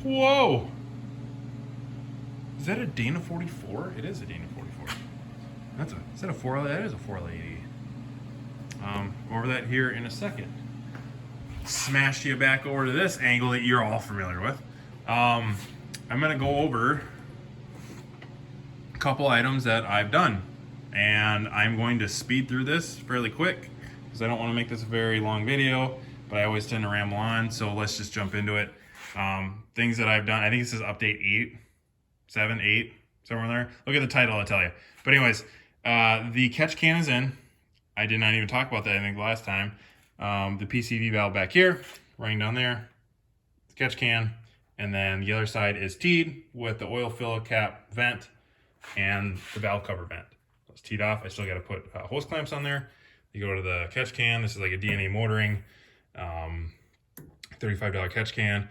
Whoa! Is that a Dana 44? It is a Dana 44. Is that a 4L? That is a 4L80. Over that here in a second. Smash you back over to this angle that you're all familiar with. I'm gonna go over a couple items that I've done, and I'm going to speed through this fairly quick because I don't want to make this a very long video, but I always tend to ramble on, so let's just jump into it. Things that I've done, I think this is update 8, 7, 8, somewhere in there. Look at the title, I'll tell you. But anyways, the catch can is in. I did not even talk about that, I think, last time. The PCV valve back here, running down there, the catch can, and then the other side is teed with the oil fill cap vent and the valve cover vent. So it's teed off. I still got to put hose clamps on there. You go to the catch can. This is like a DNA motoring $35 catch can.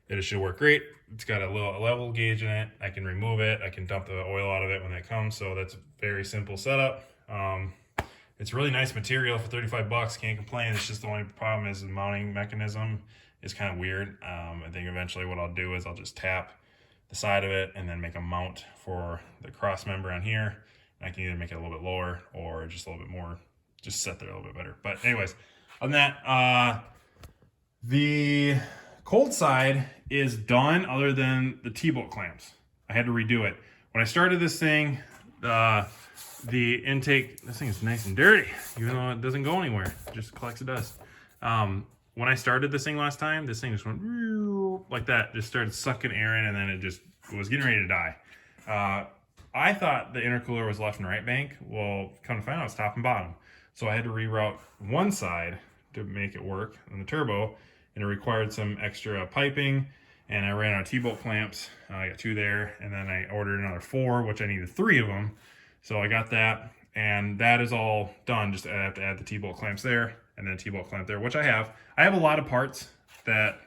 It should work great. It's got a little level gauge in it. I can remove it. I can dump the oil out of it when it comes. So that's a very simple setup. It's really nice material for 35 bucks. Can't complain. It's just the only problem is the mounting mechanism is kind of weird. I think eventually what I'll do is I'll just tap the side of it and then make a mount for the cross member on here. And I can either make it a little bit lower or just a little bit more, just set there a little bit better. But anyways, on that, the cold side is done other than the T-bolt clamps. I had to redo it. When I started this thing, the intake, this thing is nice and dirty, even though it doesn't go anywhere. It just collects the dust. When I started this thing last time, this thing just went like that, just started sucking air in, and then it was getting ready to die. I thought the intercooler was left and right bank. Well, come to find out, it's top and bottom. So I had to reroute one side to make it work on the turbo, and it required some extra piping, and I ran out of T-bolt clamps. I got 2 there, and then I ordered another 4, which I needed 3 of them. So I got that, and that is all done. Just I have to add the T-bolt clamps there, and then T-bolt clamp there, which I have. I have a lot of parts that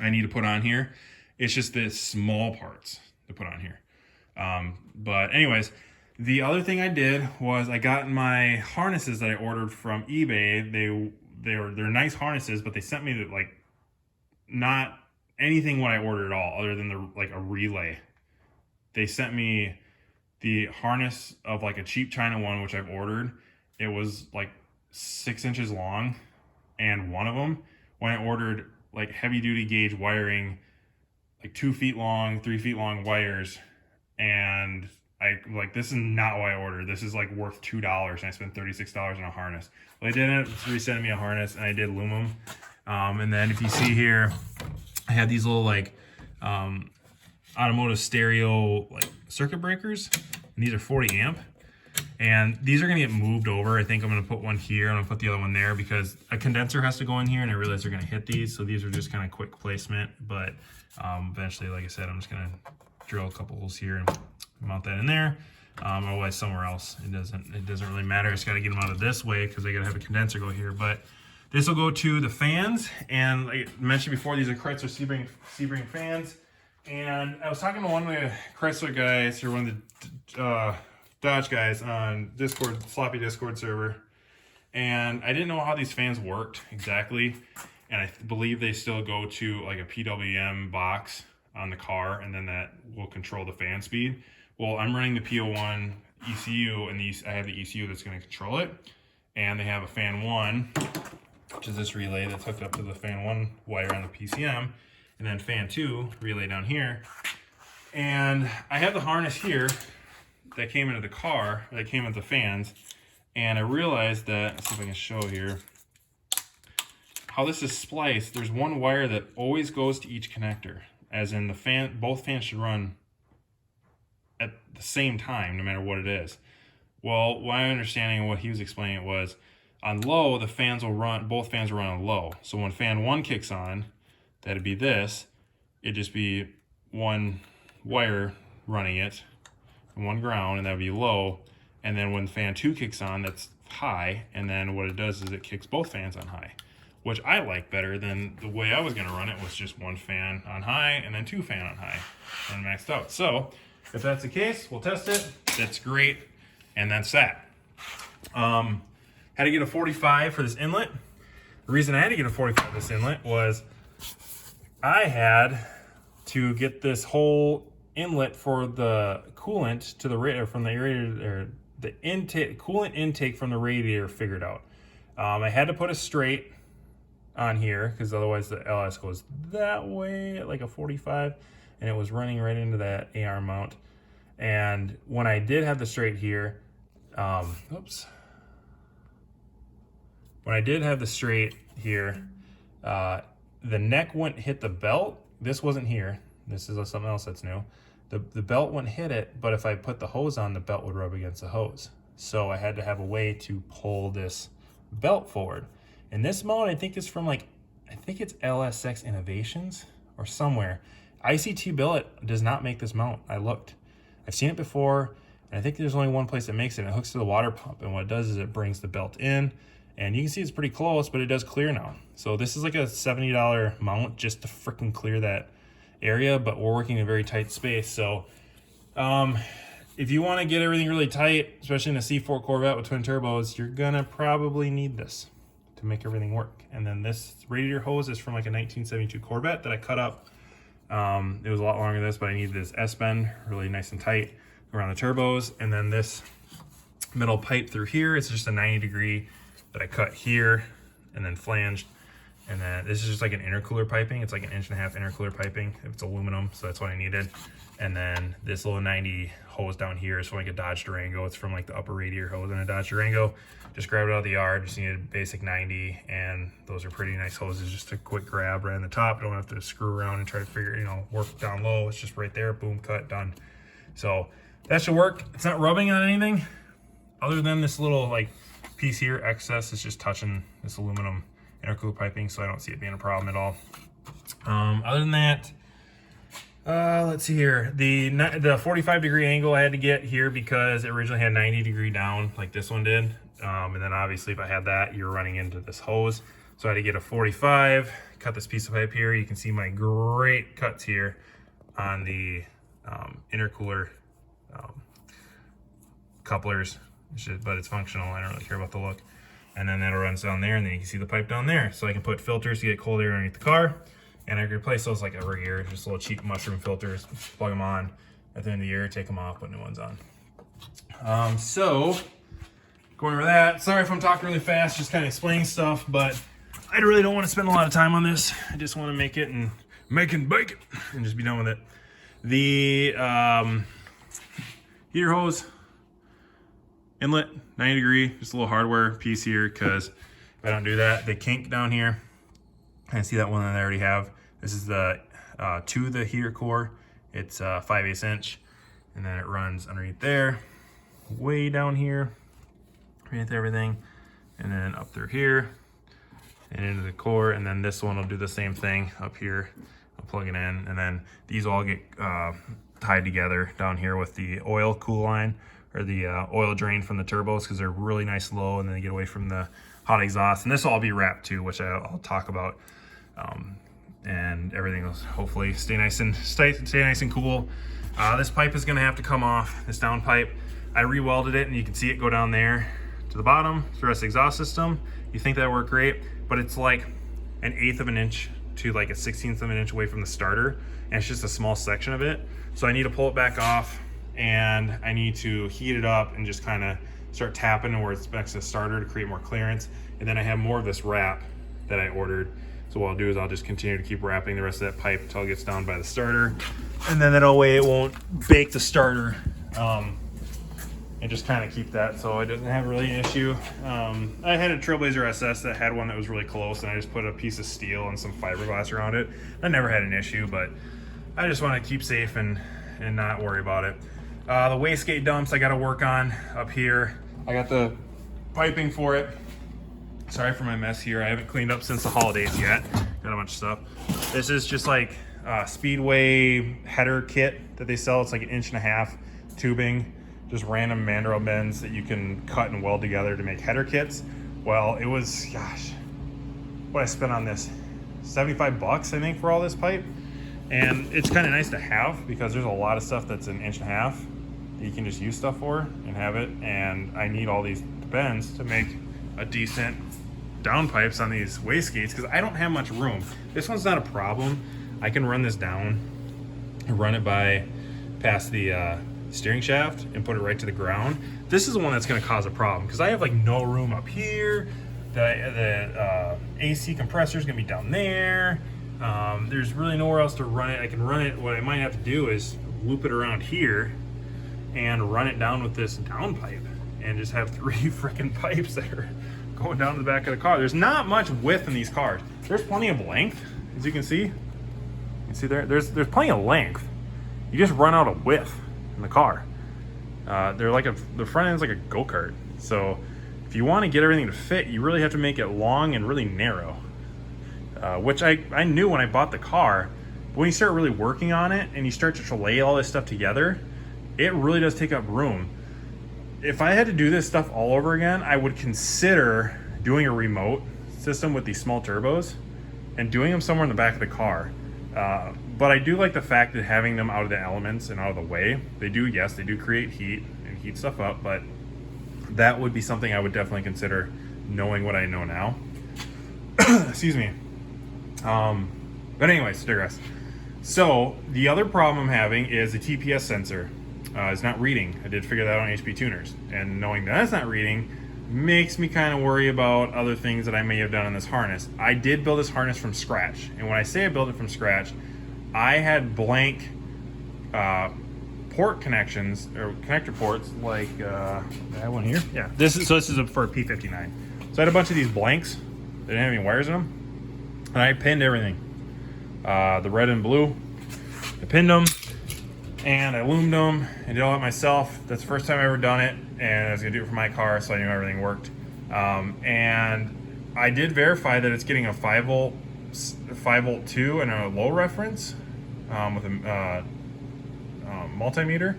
I need to put on here. It's just the small parts to put on here. But anyways, the other thing I did was I got my harnesses that I ordered from eBay. They're nice harnesses, but they sent me like not anything what I ordered at all, other than like a relay. They sent me the harness of like a cheap China one, which I've ordered. It was like 6 inches long, and one of them, when I ordered like heavy duty gauge wiring, like 2 feet long, 3 feet long wires, and I like, this is not what I ordered. This is like worth $2, and I spent $36 on a harness. Well, they didn't resend me a harness, and I did loom them. And then if you see here, I had these little like automotive stereo like circuit breakers, and these are 40 amp, and these are gonna get moved over. I think I'm gonna put one here, I'm gonna put the other one there because a condenser has to go in here, and I realize they're gonna hit these, so these are just kind of quick placement. But eventually, like I said, I'm just gonna drill a couple holes here and mount that in there. Otherwise somewhere else, it doesn't really matter. I just got to get them out of this way because I got to have a condenser go here. But this will go to the fans, and like I mentioned before, these are Chrysler Sebring fans. And I was talking to one of the Chrysler guys, or one of the Dodge guys on Discord, sloppy Discord server, and I didn't know how these fans worked exactly. And I believe they still go to like a PWM box on the car, and then that will control the fan speed. Well, I'm running the PO1 ECU, and I have the ECU that's going to control it. And they have a fan 1, which is this relay that's hooked up to the fan 1 wire on the PCM, and then fan 2 relay down here. And I have the harness here that came into the car, that came with the fans, and I realized that, let's see if I can show here, how this is spliced. There's one wire that always goes to each connector, as in the fan, both fans should run at the same time, no matter what it is. Well, my understanding of what he was explaining was, on low, the fans will run, both fans will run on low. So when fan 1 kicks on, that'd be this, it'd just be one wire running it, and one ground, and that'd be low. And then when fan 2 kicks on, that's high, and then what it does is it kicks both fans on high, which I like better than the way I was gonna run it, was just 1 fan on high and then 2 fan on high, and maxed out. So if that's the case, we'll test it. That's great, and that's that. Had to get a 45 for this inlet. The reason I had to get a 45 for this inlet was I had to get this whole inlet for the coolant to the radiator from the aerator, or the intake, coolant intake from the radiator figured out. I had to put a straight on here because otherwise the LS goes that way at like a 45, and it was running right into that AR mount. And when I did have the straight here, oops. When I did have the straight here, the neck wouldn't hit the belt. This wasn't here. This is something else that's new. The belt wouldn't hit it, but if I put the hose on, the belt would rub against the hose. So I had to have a way to pull this belt forward. And this mount, I think, is from like, I think it's LSX Innovations or somewhere. ICT Billet does not make this mount. I looked. I've seen it before, and I think there's only one place that makes it. It hooks to the water pump, and what it does is it brings the belt in, and you can see it's pretty close, but it does clear now. So this is like a $70 mount just to freaking clear that area, but we're working in a very tight space. So if you want to get everything really tight, especially in a C4 Corvette with twin turbos, you're gonna probably need this to make everything work. And then this radiator hose is from like a 1972 Corvette that I cut up. It was a lot longer than this, but I needed this S-bend really nice and tight around the turbos. And then this middle pipe through here, it's just a 90-degree that I cut here and then flanged. And then this is just like an intercooler piping. It's like an 1.5 inch intercooler piping. It's aluminum, so that's what I needed. And then this little 90 hose down here is from like a Dodge Durango. It's from like the upper radiator hose in a Dodge Durango. Just grabbed it out of the yard, just needed basic 90, and those are pretty nice hoses. Just a quick grab right on the top. Don't have to screw around and try to figure, work down low. It's just right there, boom, cut, done. So that should work. It's not rubbing on anything other than this little like piece here, excess is just touching this aluminum intercooler piping, so I don't see it being a problem at all. Other than that, let's see here. The 45-degree angle I had to get here because it originally had 90-degree down like this one did. And then obviously if I had that, you're running into this hose. So I had to get a 45, cut this piece of pipe here. You can see my great cuts here on the intercooler couplers, but it's functional. I don't really care about the look. And then that'll run down there, and then you can see the pipe down there. So I can put filters to get cold air underneath the car, and I can replace those like every year, just little cheap mushroom filters, plug them on at the end of the year, take them off, put new ones on. So going over that, sorry if I'm talking really fast, just kind of explaining stuff, but I really don't want to spend a lot of time on this. I just want to make it and make and bake it and just be done with it. The heater hose, inlet, 90-degree, just a little hardware piece here, because if I don't do that, they kink down here. I see that one that I already have. This is the to the heater core. It's 5/8 inch, and then it runs underneath there, way down here, underneath everything, and then up through here, and into the core. And then this one will do the same thing up here. I'll plug it in, and then these all get tied together down here with the oil cool line, or the oil drain from the turbos, because they're really nice low, and then they get away from the hot exhaust. And this will all be wrapped too, which I'll talk about. And everything will hopefully stay nice and cool. This pipe is going to have to come off, this down pipe. I re-welded it, and you can see it go down there to the bottom, to the rest of the exhaust system. You think that worked great, but it's like 1/8 of an inch to like 1/16 of an inch away from the starter, and it's just a small section of it. So I need to pull it back off, and I need to heat it up and just kind of start tapping where it's next to the starter to create more clearance. And then I have more of this wrap that I ordered. So what I'll do is I'll just continue to keep wrapping the rest of that pipe until it gets down by the starter. And then that way it won't bake the starter. And just kind of keep that so it doesn't have really an issue. I had a Trailblazer SS that had one that was really close, and I just put a piece of steel and some fiberglass around it. I never had an issue, but I just want to keep safe and not worry about it. The wastegate dumps I got to work on up here. I got the piping for it. Sorry for my mess here. I haven't cleaned up since the holidays yet. Got a bunch of stuff. This is just like Speedway header kit that they sell. It's like 1.5 inch tubing, just random mandrel bends that you can cut and weld together to make header kits. Well, it was, gosh, what I spent on this, 75 bucks I think for all this pipe. And it's kind of nice to have, because there's a lot of stuff that's 1.5 inch that you can just use stuff for and have it. And I need all these bends to make a decent down pipes on these wastegates, because I don't have much room. This one's not a problem. I can run this down run it past the steering shaft and put it right to the ground. This is the one that's going to cause a problem because I have like no room up here. The AC compressor is going to be down there. There's really nowhere else to run it. I can run it. What I might have to do is loop it around here and run it down with this down pipe and just have 3 freaking pipes that are going down to the back of the car. There's not much width in these cars. There's plenty of length, as you can see. You see there's plenty of length. You just run out of width in the car. The front end's like a go-kart. So if you want to get everything to fit, you really have to make it long and really narrow. Which I knew when I bought the car. But when you start really working on it and you start to lay all this stuff together, it really does take up room. If I had to do this stuff all over again, I would consider doing a remote system with these small turbos and doing them somewhere in the back of the car. But I do like the fact that having them out of the elements and out of the way, they do create heat and heat stuff up, but that would be something I would definitely consider knowing what I know now. Excuse me. But anyways, digress. So the other problem I'm having is the TPS sensor is not reading. I did figure that out on HP tuners, and knowing that it's not reading makes me kind of worry about other things that I may have done in this harness. I did build this harness from scratch, and when I say I built it from scratch, I had blank port connections or connector ports like that one here. Yeah, this is for a P59. So I had a bunch of these blanks that didn't have any wires in them, and I pinned everything. The red and blue, I pinned them, and I loomed them and did all that myself. That's the first time I ever done it, and I was gonna do it for my car, so I knew everything worked. And I did verify that it's getting a 5 volt 2 and a low reference with a multimeter,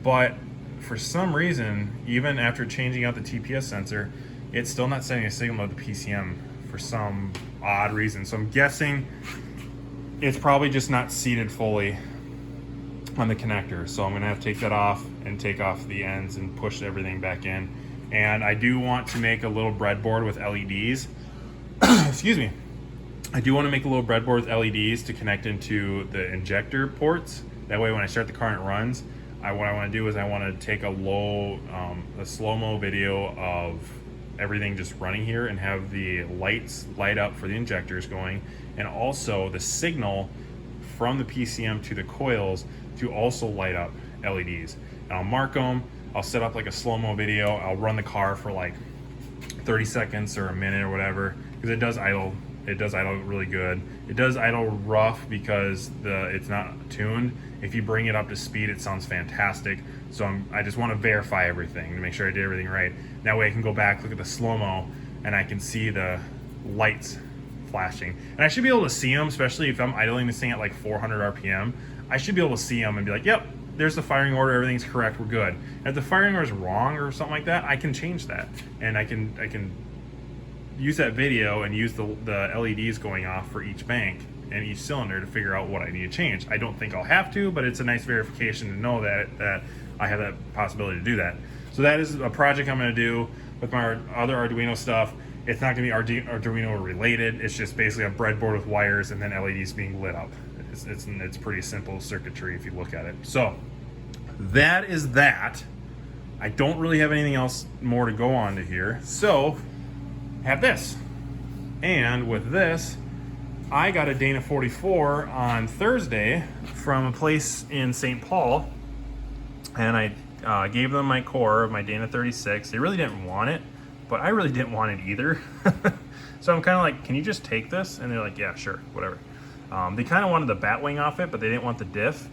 but for some reason, even after changing out the TPS sensor, it's still not sending a signal to the PCM for some odd reason. So I'm guessing it's probably just not seated fully on the connector. So I'm gonna have to take that off and take off the ends and push everything back in. And I do want to make a little breadboard with LEDs. Excuse me. I do want to make a little breadboard with LEDs to connect into the injector ports. That way when I start the car and it runs, what I want to do is I want to take a slow-mo video of everything just running here and have the lights light up for the injectors going, and also the signal from the PCM to the coils to also light up LEDs. And I'll mark them, I'll set up like a slow-mo video, I'll run the car for like 30 seconds or a minute or whatever, because it does idle really good. It does idle rough because it's not tuned. If you bring it up to speed, it sounds fantastic. So I just want to verify everything to make sure I did everything right. That way I can go back, look at the slow-mo, and I can see the lights flashing. And I should be able to see them, especially if I'm idling this thing at like 400 RPM. I should be able to see them and be like, yep, there's the firing order, everything's correct, we're good. And if the firing order is wrong or something like that, I can change that. And I can use that video and use the LEDs going off for each bank and each cylinder to figure out what I need to change. I don't think I'll have to, but it's a nice verification to know that I have that possibility to do that. So that is a project I'm going to do with my other Arduino stuff. It's not going to be Arduino related. It's just basically a breadboard with wires and then LEDs being lit up. It's pretty simple circuitry if you look at it. So that is that. I don't really have anything else more to go on to here. So have this. And with this, I got a Dana 44 on Thursday from a place in St. Paul, and I gave them my core of my Dana 36. They really didn't want it, but I really didn't want it either. So I'm kind of like, can you just take this? And they're like, yeah, sure, whatever. They kind of wanted the bat wing off it, but they didn't want the diff.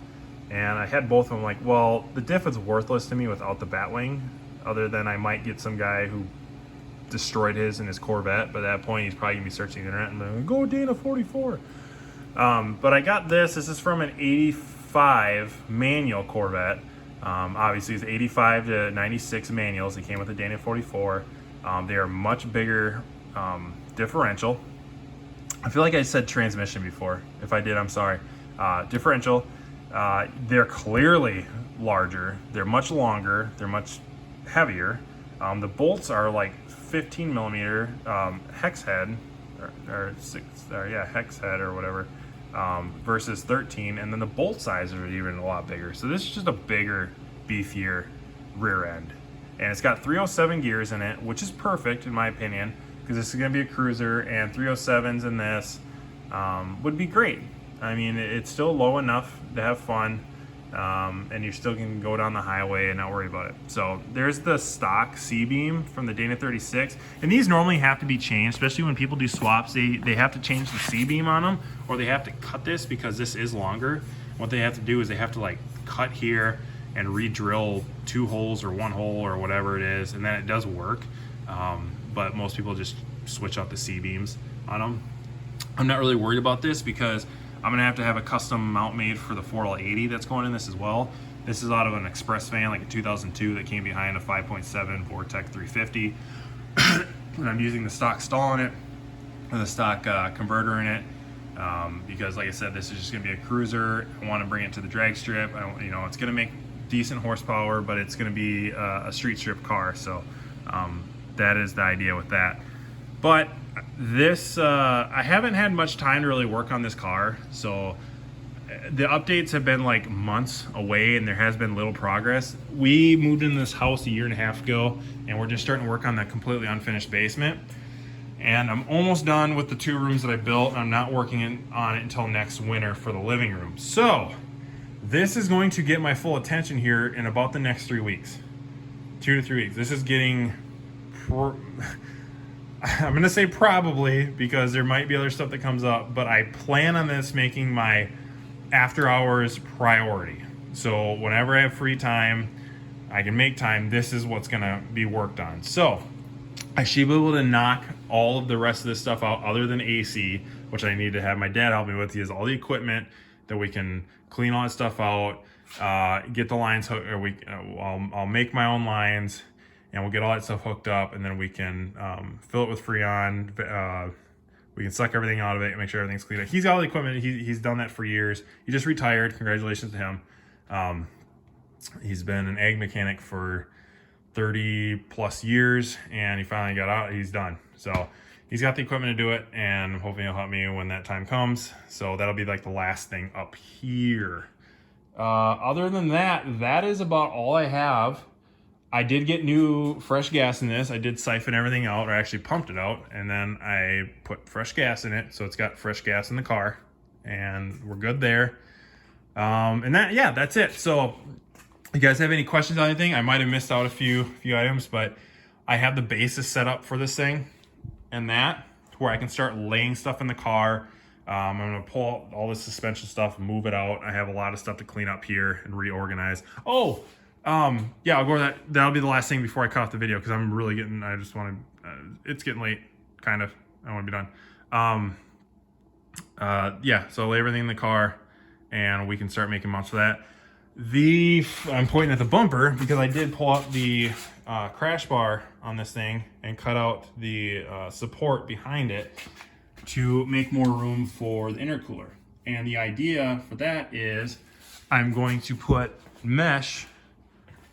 And I had both of them like, well, the diff is worthless to me without the bat wing, other than I might get some guy who destroyed his in his Corvette, but at that point he's probably gonna be searching the internet and like, go Dana 44. But I got this. This is from an 85 manual Corvette. Obviously it's 85 to 96 manuals. They came with a Dana 44. They are much bigger differential. I feel like I said transmission before. If I did, I'm sorry. Differential. They're clearly larger. They're much longer. They're much heavier. The bolts are like 15 millimeter hex head, hex head or whatever. versus 13, and then the bolt sizes are even a lot bigger. So this is just a bigger, beefier rear end. And it's got 307 gears in it, which is perfect in my opinion, because this is gonna be a cruiser, and 307s in this would be great. I mean, it's still low enough to have fun, and you still can go down the highway and not worry about it. So there's the stock C-beam from the Dana 36, and these normally have to be changed, especially when people do swaps. They have to change the C-beam on them, or they have to cut this because this is longer. What they have to do is they have to like cut here and re-drill 2 holes or 1 hole or whatever it is, and then it does work. But most people just switch out the C-beams on them. I'm not really worried about this because I'm gonna have to have a custom mount made for the 4L80 that's going in this as well. This is out of an express van, like a 2002, that came behind a 5.7 Vortec 350. And I'm using the stock stall in it, or the stock converter in it, because like I said, this is just gonna be a cruiser. I wanna bring it to the drag strip. You know, it's gonna make decent horsepower, but it's gonna be a street strip car. So that is the idea with that. But this, I haven't had much time to really work on this car, so the updates have been like months away and there has been little progress. We moved into this house a year and a half ago, and we're just starting to work on that completely unfinished basement. And I'm almost done with the 2 rooms that I built, and I'm not working on it until next winter for the living room. So this is going to get my full attention here in about the next 3 weeks, 2 to 3 weeks. This is getting I'm gonna say probably, because there might be other stuff that comes up, but I plan on this making my after hours priority. So whenever I have free time, I can make time, this is what's gonna be worked on. So I should be able to knock all of the rest of this stuff out other than AC, which I need to have my dad help me with. He has all the equipment that we can clean all that stuff out, get the lines hooked, or I'll make my own lines, and we'll get all that stuff hooked up, and then we can fill it with Freon. We can suck everything out of it and make sure everything's clean. He's got all the equipment. He's done that for years. He just retired. Congratulations to him. He's been an ag mechanic for 30 plus years, and he finally got out. He's done. So he's got the equipment to do it, and hopefully he'll help me when that time comes. So that'll be like the last thing up here. Other than that, that is about all I have. I did get new fresh gas in this. I did siphon everything out, or actually pumped it out, and then I put fresh gas in it, so it's got fresh gas in the car, and we're good there. And that, yeah, that's it. So you guys have any questions on anything? I might have missed out a few items, but I have the basis set up for this thing, and that, to where I can start laying stuff in the car. I'm gonna pull all this suspension stuff, move it out. I have a lot of stuff to clean up here and reorganize. Oh, yeah, I'll go over that. That'll be the last thing before I cut off the video, because I'm really getting, I just want to, it's getting late, kind of. I want to be done. Yeah, so I'll lay everything in the car, and we can start making mounts for that. I'm pointing at the bumper because I did pull out the crash bar on this thing and cut out the support behind it to make more room for the intercooler. And the idea for that is I'm going to put mesh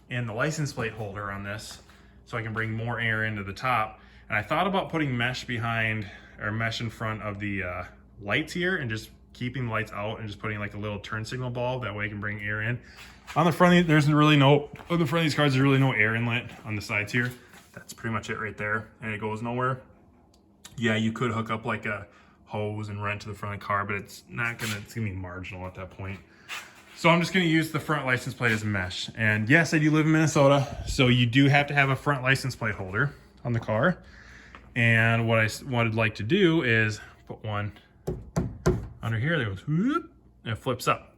in the license plate holder on this so I can bring more air into the top. And I thought about putting mesh behind, or mesh in front of the lights here, and just keeping the lights out and just putting like a little turn signal bulb. That way I can bring air in. On the front, there's really no, on the front of these cars, there's really no air inlet on the sides here. That's pretty much it right there, and it goes nowhere. Yeah, you could hook up like a hose and run to the front of the car, but it's gonna be marginal at that point. So I'm just gonna use the front license plate as a mesh. And yes, I do live in Minnesota, so you do have to have a front license plate holder on the car. And what I'd like to do is put one under here that goes whoop, and it flips up.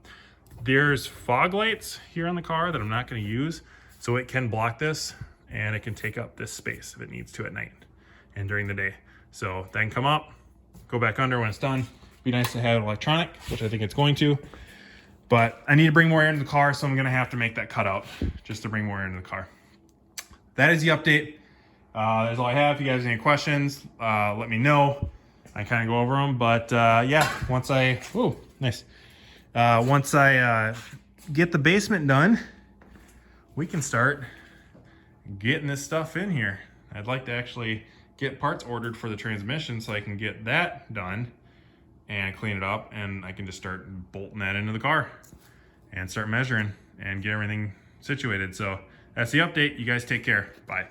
There's fog lights here on the car that I'm not gonna use, so it can block this, and it can take up this space if it needs to at night and during the day. So that can come up, go back under when it's done. Be nice to have electronic, which I think it's going to. But I need to bring more air into the car, so I'm gonna have to make that cutout just to bring more air into the car. That is the update. That's all I have. If you guys have any questions, let me know. I kind of go over them, but yeah, once I get the basement done, we can start getting this stuff in here. I'd like to actually get parts ordered for the transmission so I can get that done and clean it up, and I can just start bolting that into the car and start measuring and get everything situated. So that's the update. You guys take care. Bye.